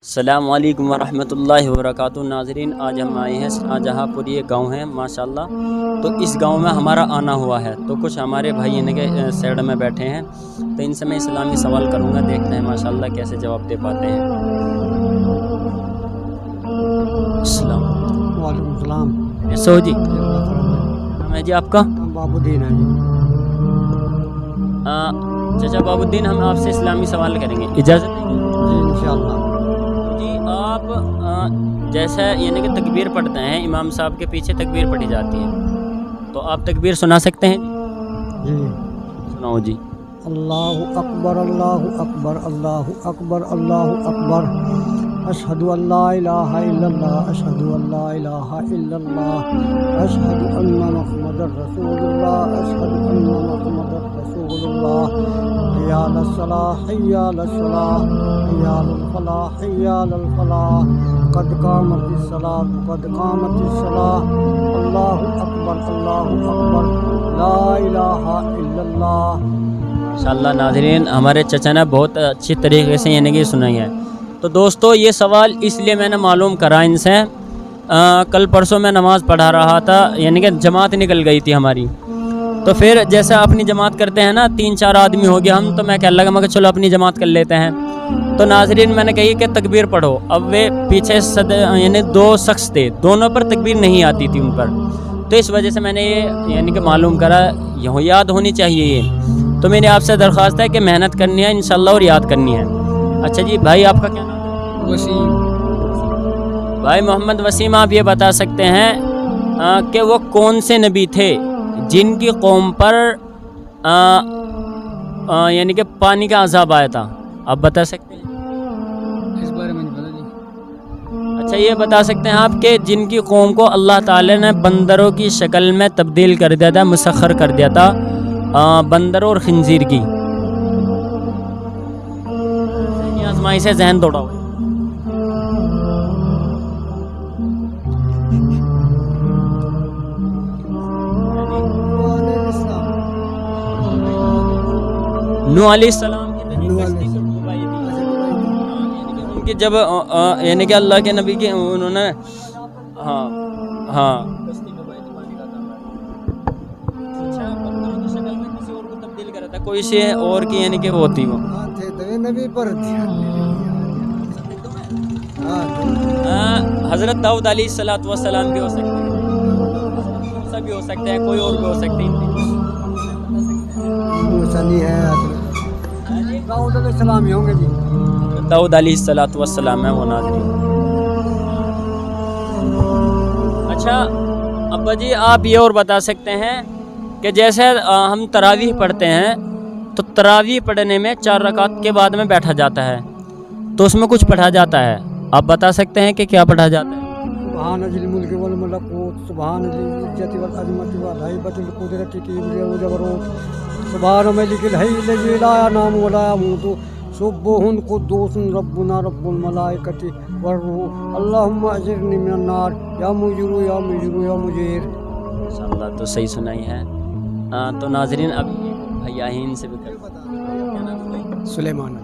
السلام علیکم ورحمۃ اللہ وبرکاتہ۔ ناظرین، آج ہم آئے ہیں شاہجہاں پور، یہ گاؤں ہے ماشاءاللہ۔ تو اس گاؤں میں ہمارا آنا ہوا ہے، تو کچھ ہمارے بھائی ان کے سائڈ میں بیٹھے ہیں، تو ان سے میں اسلامی سوال کروں گا، دیکھتے ہیں ماشاءاللہ کیسے جواب دے پاتے ہیں۔ السلام وعلیکم السلام۔ سو جی، نام ہے جی آپ کا؟ بابو الدین ہے جی۔ چچا بابو الدین، ہم آپ سے اسلامی سوال کریں گے، اجازت ہے جی انشاءاللہ۔ جی؟ آپ جیسا یعنی کہ تکبیر پڑھتے ہیں، امام صاحب کے پیچھے تکبیر پڑھی جاتی ہے، تو آپ تکبیر سنا سکتے ہیں جی سناؤ جی۔ اللہ اکبر اللہ اکبر اللہ اکبر اللہ اکبر، اشہد ان لا الہ الا اللہ اشہد ان لا الہ الا اللہ اشہد ان محمد رسول اللہ اشہد ان محمد رسول اللہ، حی علی الصلاۃ حی علی الصلاۃ حی علی الفلاح حی علی الفلاح، قد قامت الصلاۃ قد قامت الصلاۃ، اللہ اکبر لا الہ الا اللہ۔ ماشاءاللہ ناظرین، ہمارے چچا نے بہت اچھی طریقے سے یعنی کہ سنائی ہے۔ تو دوستو، یہ سوال اس لیے میں نے معلوم کرا ان سے، کل پرسوں میں نماز پڑھا رہا تھا، یعنی کہ جماعت نکل گئی تھی ہماری، تو پھر جیسا اپنی جماعت کرتے ہیں نا، 3-4 آدمی ہو گیا ہم، تو میں کہنے لگا مگر چلو اپنی جماعت کر لیتے ہیں۔ تو ناظرین، میں نے کہی کہ تکبیر پڑھو، اب وہ پیچھے یعنی 2 شخص تھے، دونوں پر تکبیر نہیں آتی تھی ان پر، تو اس وجہ سے میں نے یہ یعنی کہ معلوم کرا، یاد ہونی چاہیے یہ۔ تو میری آپ سے درخواست ہے کہ محنت کرنی ہے انشاءاللہ اور یاد کرنی ہے۔ اچھا جی، بھائی آپ کا کیا نام ہے؟ وسیم۔ بھائی محمد وسیم، آپ یہ بتا سکتے ہیں کہ وہ کون سے نبی تھے جن کی قوم پر یعنی کہ پانی کا عذاب آیا تھا؟ آپ بتا سکتے ہیں؟ اس بارے میں نہیں پتہ جی۔ اچھا، یہ بتا سکتے ہیں آپ کہ جن کی قوم کو اللہ تعالی نے بندروں کی شکل میں تبدیل کر دیا تھا، مسخر کر دیا تھا، بندر اور خنزیر کی آزمائی سے ذہن دوڑا ہوا۔ نوح علیہ السلام کی جب یعنی کہ اللہ کے نبی کے انہوں نے ہاں کوئی سے اور کی یعنی کہ وہ ہوتی وہ حضرت داؤد علیہ السلام بھی ہو سکتے ہیں، موسیٰ بھی ہو سکتے ہیں، کوئی اور بھی ہو سکتے ہیں۔ داؤد علیہ السلام ہی ہوں گے جی۔ داؤد علیہ السلام ہے وہ ناظرین۔ اچھا ابا جی، آپ یہ اور بتا سکتے ہیں کہ جیسے ہم تراویح پڑھتے ہیں، تو تراویح پڑھنے میں 4 رکعت کے بعد میں بیٹھا جاتا ہے، تو اس میں کچھ پڑھا جاتا ہے، آپ بتا سکتے ہیں کہ کیا پڑھا جاتا ہے؟ سبحان ذی الملک والملکوت سبحان ذی العزت والعظمت والہیبۃ القدرۃ کبریاء وجبروت سبحان ملک الحی الذی لا ینام ولا یموت سبوح قدوس ربنا رب الملائکۃ والروح اللہم اجرنی من النار یا مجیر یا مجیر یا مجیر۔ ماشاءاللہ، تو صحیح سنائی ہے۔ تو ناظرین، اب بھیاہین سے بھی سلیمان۔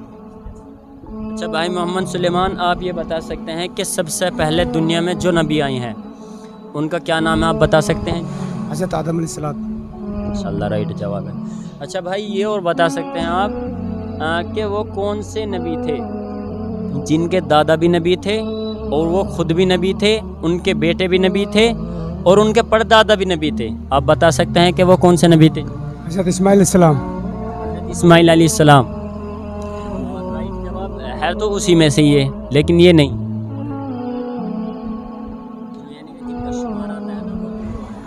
اچھا بھائی محمد سلیمان، آپ یہ بتا سکتے ہیں کہ سب سے پہلے دنیا میں جو نبی آئے ہیں ان کا کیا نام ہے؟ آپ بتا سکتے ہیں؟ حضرت آدم علیہ السلام۔ ماشاءاللہ، رائٹ جواب ہے۔ اچھا بھائی، یہ اور بتا سکتے ہیں آپ کہ وہ کون سے نبی تھے جن کے دادا بھی نبی تھے اور وہ خود بھی نبی تھے، ان کے بیٹے بھی نبی تھے اور ان کے پردادا بھی نبی تھے؟ آپ بتا سکتے ہیں کہ وہ کون سے نبی تھے؟ حضرت اسماعیل علیہ السلام۔ اسماعیل علیہ السلام ہے، تو اسی میں سے یہ، لیکن یہ نہیں۔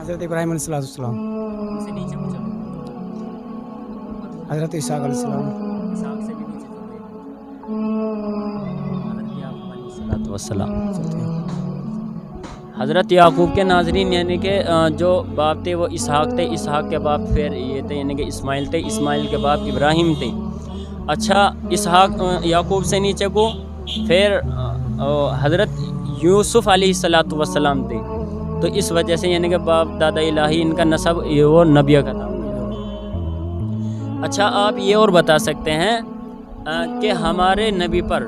حضرت ابراہیم علیہ السلام۔ حضرت اسحاق علیہ السلام۔ حضرت یعقوب کے ناظرین یعنی کہ جو باپ تھے وہ اسحاق تھے، اسحاق کے باپ پھر یہ تھے یعنی کہ اسماعیل تھے، اسماعیل کے باپ ابراہیم تھے۔ اچھا، اسحاق یعقوب سے نیچے کو پھر حضرت یوسف علیہ السلام تھے، تو اس وجہ سے یعنی کہ باپ دادا الہی ان کا نسب وہ نبی کا تھا۔ اچھا، آپ یہ اور بتا سکتے ہیں کہ ہمارے نبی پر